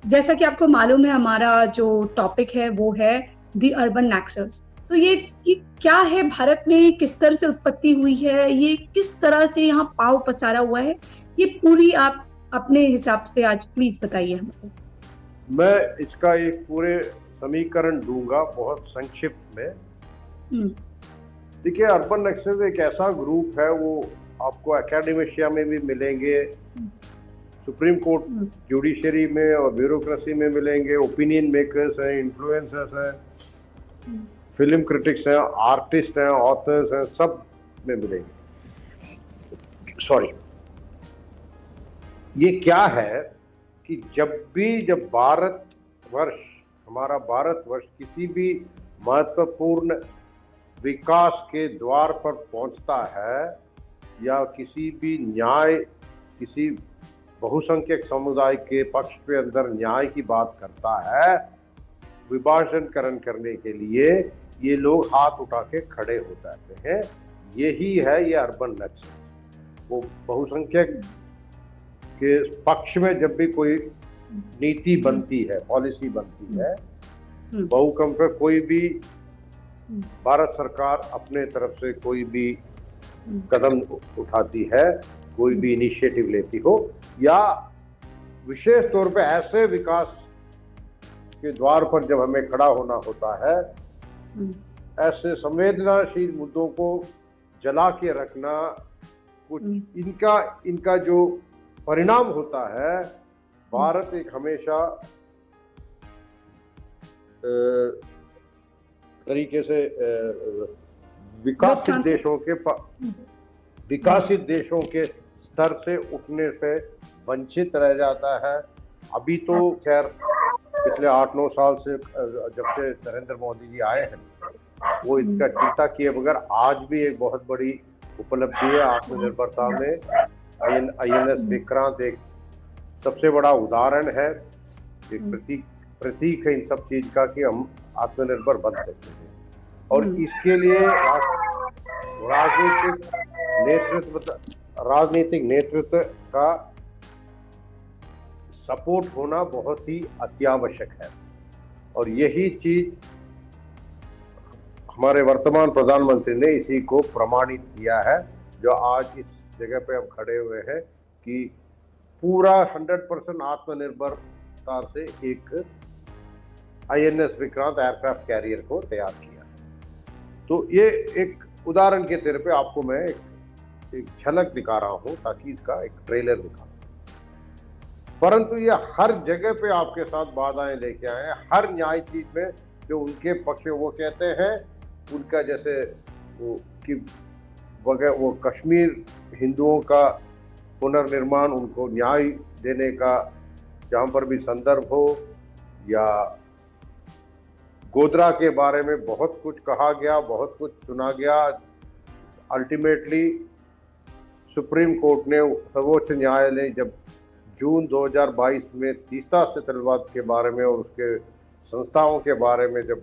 जैसा कि आपको मालूम है हमारा जो टॉपिक है वो है द अर्बन नक्सल्स। तो ये क्या है, भारत में किस तरह से उत्पत्ति हुई है, ये किस तरह से यहाँ पाँव पसारा हुआ है, ये पूरी आप अपने हिसाब से आज प्लीज बताइए हमको। मैं इसका एक पूरे समीकरण दूंगा बहुत संक्षिप्त में। हम्म। देखिए, अर्बन नक्सल एक ऐसा ग्रुप है, वो आपको एकेडमिशिया में भी मिलेंगे, सुप्रीम कोर्ट जुडिशरी में और ब्यूरोक्रेसी में मिलेंगे, ओपिनियन मेकर्स हैं, इन्फ्लुएंसर्स हैं, फिल्म क्रिटिक्स हैं, आर्टिस्ट हैं, ऑथर्स हैं, सब में मिलेंगे। सॉरी, ये क्या है कि जब हमारा भारतवर्ष किसी भी महत्वपूर्ण विकास के द्वार पर पहुंचता है या किसी भी किसी बहुसंख्यक समुदाय के पक्ष पे अंदर न्याय की बात करता है, विभाजनकरण करने के लिए ये लोग हाथ उठा के खड़े हो जाते हैं। यही है ये अर्बन नक्सल। वो बहुसंख्यक के पक्ष में जब भी कोई नीति बनती है, पॉलिसी बनती है, बहुसंख्यक कोई भी भारत सरकार अपने तरफ से कोई भी कदम उठाती है, कोई भी इनिशिएटिव लेती हो, या विशेष तौर पे ऐसे विकास के द्वार पर जब हमें खड़ा होना होता है, ऐसे संवेदनशील मुद्दों को जला के रखना, कुछ इनका जो परिणाम होता है, भारत एक हमेशा तरीके से विकासित देशों के स्तर से उठने से वंचित रह जाता है। अभी तो खैर पिछले 8-9 साल से जब से नरेंद्र मोदी जी आए हैं, वो इसका चिंता किए बगैर आज भी एक बहुत बड़ी उपलब्धि है आत्मनिर्भरता में। INS विक्रांत एक सबसे बड़ा उदाहरण है, एक प्रतीक है इन सब चीज का कि हम आत्मनिर्भर बन सकते हैं। और इसके लिए राजनीतिक नेतृत्व का सपोर्ट होना बहुत ही अत्यावश्यक है। और यही चीज हमारे वर्तमान प्रधानमंत्री ने इसी को प्रमाणित किया है, जो आज इस जगह पे हम खड़े हुए हैं कि पूरा 100% आत्मनिर्भरता से एक INS विक्रांत एयरक्राफ्ट कैरियर को तैयार किया। तो ये एक उदाहरण के तौर पे आपको मैं एक झलक दिखा रहा हूं, ताकि इसका एक ट्रेलर दिखा। परंतु ये हर जगह पे आपके साथ बाधाएं लेके आए हैं। हर न्याय चीज में जो उनके पक्ष वो कहते हैं, उनका जैसे वो कश्मीर हिंदुओं का पुनर्निर्माण, उनको न्याय देने का जहां पर भी संदर्भ हो, या गोधरा के बारे में बहुत कुछ कहा गया, बहुत कुछ सुना गया। अल्टीमेटली सुप्रीम कोर्ट ने, सर्वोच्च न्यायालय जब जून 2022 में तीस्ता शिथिलवाद के बारे में और उसके संस्थाओं के बारे में जब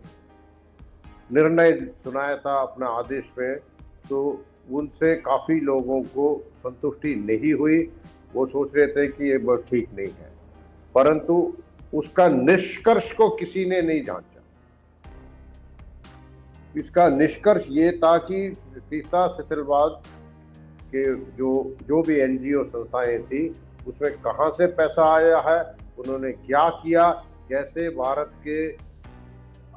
निर्णय सुनाया था अपना आदेश में, तो उनसे काफ़ी लोगों को संतुष्टि नहीं हुई। वो सोच रहे थे कि ये बहुत ठीक नहीं है, परंतु उसका निष्कर्ष को किसी ने नहीं जांचा। इसका निष्कर्ष ये था कि तीस्ता शिथिलवाद के जो भी NGO संस्थाएं थी, उसमें कहाँ से पैसा आया है, उन्होंने क्या किया, कैसे भारत के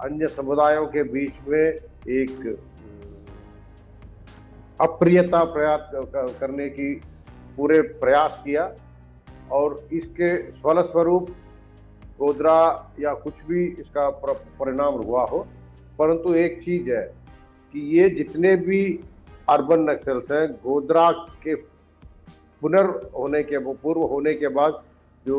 अन्य समुदायों के बीच में एक अप्रियता प्रयास करने की पूरे प्रयास किया। और इसके फलस्वरूप गोधरा या कुछ भी इसका परिणाम हुआ हो, परंतु एक चीज है कि ये जितने भी अर्बन नक्सल्स हैं, गोधरा के पूर्व होने के बाद जो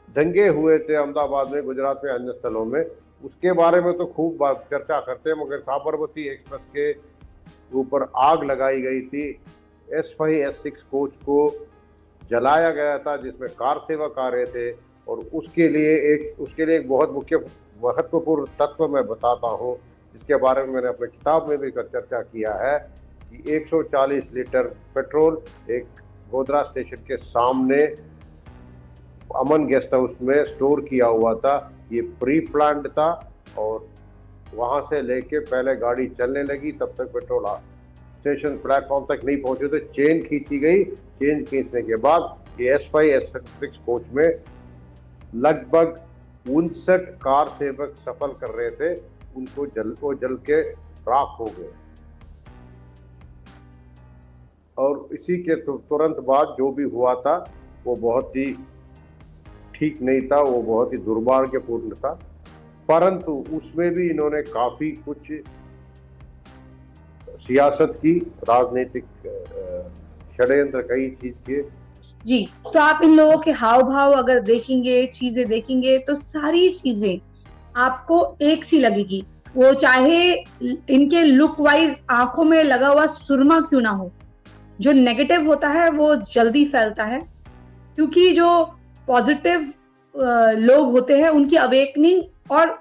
दंगे हुए थे अहमदाबाद में, गुजरात में, अन्य स्थलों में, उसके बारे में तो खूब चर्चा करते हैं, मगर साबरमती एक्सप्रेस के ऊपर आग लगाई गई थी, S5 S6 कोच को जलाया गया था जिसमें कार सेवक आ रहे थे। और उसके लिए एक बहुत महत्वपूर्ण तत्व मैं बताता हूँ, इसके बारे में मैंने अपने किताब में भी चर्चा किया है कि 140 लीटर पेट्रोल एक गोधरा स्टेशन के सामने अमन गेस्ट हाउस में स्टोर किया हुआ था। ये प्री प्लान्ड था और वहाँ से लेके पहले गाड़ी चलने लगी, तब तक पेट्रोल स्टेशन प्लेटफॉर्म तक नहीं पहुंचे तो चेन खींची गई। चेन खींचने के बाद ये S5 S6 कोच में लगभग 59 कार सेवक सफर कर रहे थे, उनको जल के राख हो गए। और इसी के तुरंत बाद जो भी हुआ था वो बहुत ही ठीक नहीं था, वो बहुत ही दुर्भाग्यपूर्ण था। परंतु उसमें भी इन्होंने काफी कुछ सियासत की, राजनीतिक षड्यंत्र कई चीज के। जी, तो आप इन लोगों के हाव भाव अगर देखेंगे, चीजें देखेंगे, तो सारी चीजें आपको एक सी लगेगी। वो चाहे इनके लुक वाइज आंखों में लगा हुआ सुरमा क्यों ना हो, जो नेगेटिव होता है वो जल्दी फैलता है, क्योंकि जो पॉजिटिव लोग होते हैं उनकी अवेकनिंग और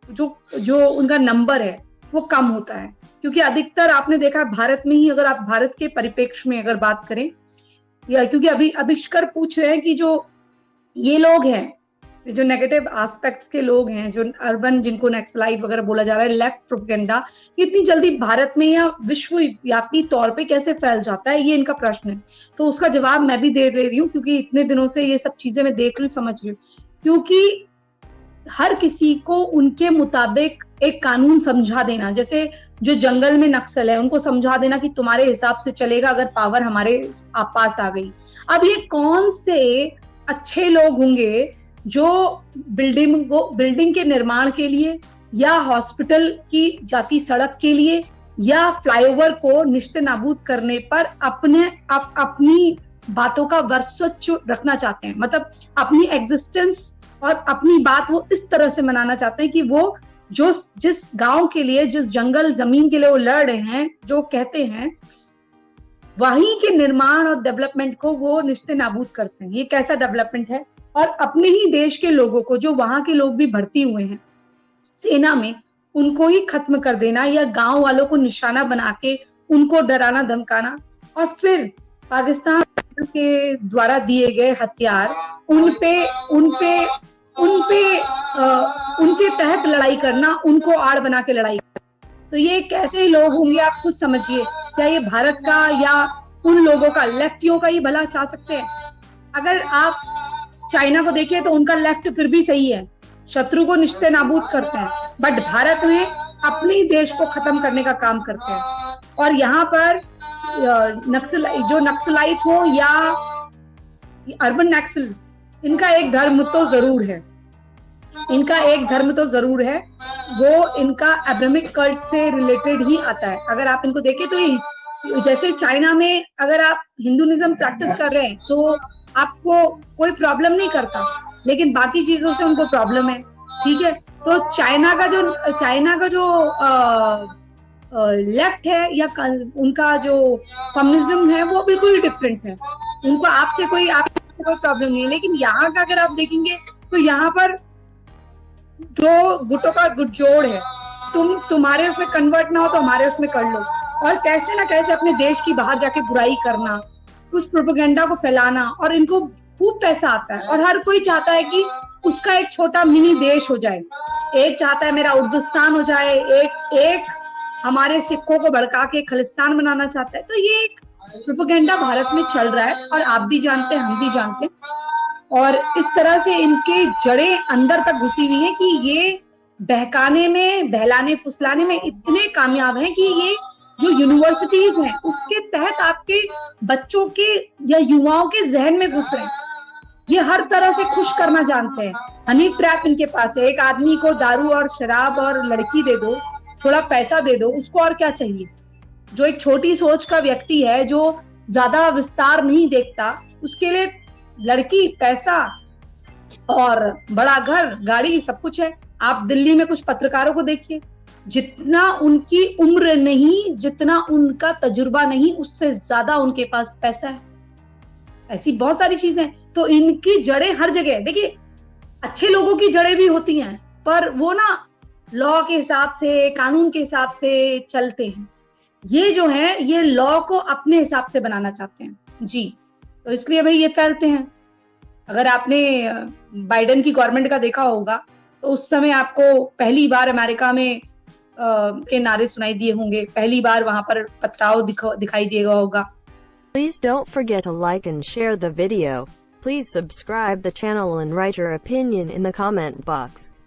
जो उनका नंबर है वो कम होता है। क्योंकि अधिकतर आपने देखा भारत में ही, अगर आप भारत के परिप्रेक्ष्य में अगर बात करें, या क्योंकि अभी अभिष्कर पूछ रहे हैं कि जो ये लोग हैं, जो नेगेटिव एस्पेक्ट्स के लोग हैं, जो अर्बन, जिनको नक्सलाइट वगैरह बोला जा रहा है, लेफ्ट प्रोपेगेंडा, इतनी जल्दी भारत में या विश्वव्यापी तौर पे कैसे फैल जाता है, ये इनका प्रश्न है। तो उसका जवाब मैं भी दे रही हूँ, क्योंकि इतने दिनों से ये सब चीजें मैं देख रही हूँ, समझ रही हूँ। क्योंकि हर किसी को उनके मुताबिक एक कानून समझा देना, जैसे जो जंगल में नक्सल है उनको समझा देना कि तुम्हारे हिसाब से चलेगा अगर पावर हमारे पास आ गई। अब ये कौन से अच्छे लोग होंगे जो बिल्डिंग के निर्माण के लिए, या हॉस्पिटल की जाती सड़क के लिए, या फ्लाईओवर को निश्चित नाबूद करने पर अपनी बातों का वर्चस्व रखना चाहते हैं, मतलब अपनी एग्जिस्टेंस और अपनी बात वो इस तरह से मनाना चाहते हैं कि वो जिस गांव के लिए, जिस जंगल जमीन के लिए वो लड़ रहे हैं, जो कहते हैं, वहीं के निर्माण और डेवलपमेंट को वो निश्चित नाबूद करते हैं। ये कैसा डेवलपमेंट है? और अपने ही देश के लोगों को, जो वहां के लोग भी भर्ती हुए हैं सेना में, उनको ही खत्म कर देना, या गांव वालों को निशाना बना के उनको डराना धमकाना, और फिर पाकिस्तान के द्वारा दिए गए हथियार उनके तहत लड़ाई करना, उनको आड़ बना के लड़ाई करना। तो ये कैसे लोग होंगे आप खुद समझिए। क्या ये भारत का या उन लोगों का, लेफ्टियों का ही भला चाह सकते हैं? अगर आप चाइना को देखिए तो उनका लेफ्ट फिर भी सही है, शत्रु को निश्चित नाबूद करते हैं, बट भारत में अपने देश को खत्म करने का काम करते हैं। और यहाँ पर नक्सलाइट हो या अर्बन नक्सल्स, इनका एक धर्म तो जरूर है, वो इनका एब्राहमिक कल्ट से रिलेटेड ही आता है। अगर आप इनको देखें तो जैसे चाइना में अगर आप हिंदुइज्म प्रैक्टिस कर रहे हैं तो आपको कोई प्रॉब्लम नहीं करता, लेकिन बाकी चीजों से उनको प्रॉब्लम है, ठीक है। तो चाइना का जो लेफ्ट है या उनका जो कम्युनिज्म है वो बिल्कुल डिफरेंट है। उनको आपसे कोई प्रॉब्लम नहीं है। लेकिन यहाँ का अगर आप देखेंगे तो यहाँ पर दो गुटों का गुटजोड़ है, तुम्हारे उसमें कन्वर्ट ना हो तो हमारे उसमें कर लो, और कैसे ना कैसे अपने देश की बाहर जाके बुराई करना, उस प्रोपेगेंडा को फैलाना। और इनको खूब पैसा आता है, और हर कोई चाहता है कि उसका एक छोटा मिनी देश हो जाए। एक चाहता है मेरा उर्दुस्तान हो जाए, एक हमारे सिखों को भड़का के खालिस्तान बनाना चाहता है। तो ये एक प्रोपेगेंडा भारत में चल रहा है, और आप भी जानते हैं, हम भी जानते हैं। और इस तरह से इनके जड़ें अंदर तक घुसी हुई हैं कि ये बहकाने में, बहलाने फुसलाने में इतने कामयाब हैं कि ये जो यूनिवर्सिटीज हैं उसके तहत आपके बच्चों के या युवाओं के जहन में घुस रहे हैं। ये हर तरह से खुश करना जानते हैं। हनी ट्रैप इनके पास है। एक आदमी को दारू और शराब और लड़की दे दो, थोड़ा पैसा दे दो, उसको और क्या चाहिए? जो एक छोटी सोच का व्यक्ति है, जो ज्यादा विस्तार नहीं देखता, उसके लिए लड़की, पैसा और बड़ा घर, गाड़ी, सब कुछ है। आप दिल्ली में कुछ पत्रकारों को देखिए, जितना उनकी उम्र नहीं, जितना उनका तजुर्बा नहीं, उससे ज्यादा उनके पास पैसा है। ऐसी बहुत सारी चीजें। तो इनकी जड़ें हर जगह। देखिए, अच्छे लोगों की जड़ें भी होती हैं, पर वो ना लॉ के हिसाब से, कानून के हिसाब से चलते हैं। ये जो है, ये लॉ को अपने हिसाब से बनाना चाहते हैं जी। तो इसलिए भाई ये फैलते हैं। अगर आपने बाइडेन की गवर्नमेंट का देखा होगा, तो उस समय आपको पहली बार अमेरिका में के नारे सुनाई दिए होंगे, पहली बार वहाँ पर पथराव दिखाई दिएगा होगा। Please don't forget to like and share the video. Please subscribe the channel and write your opinion in the comment box.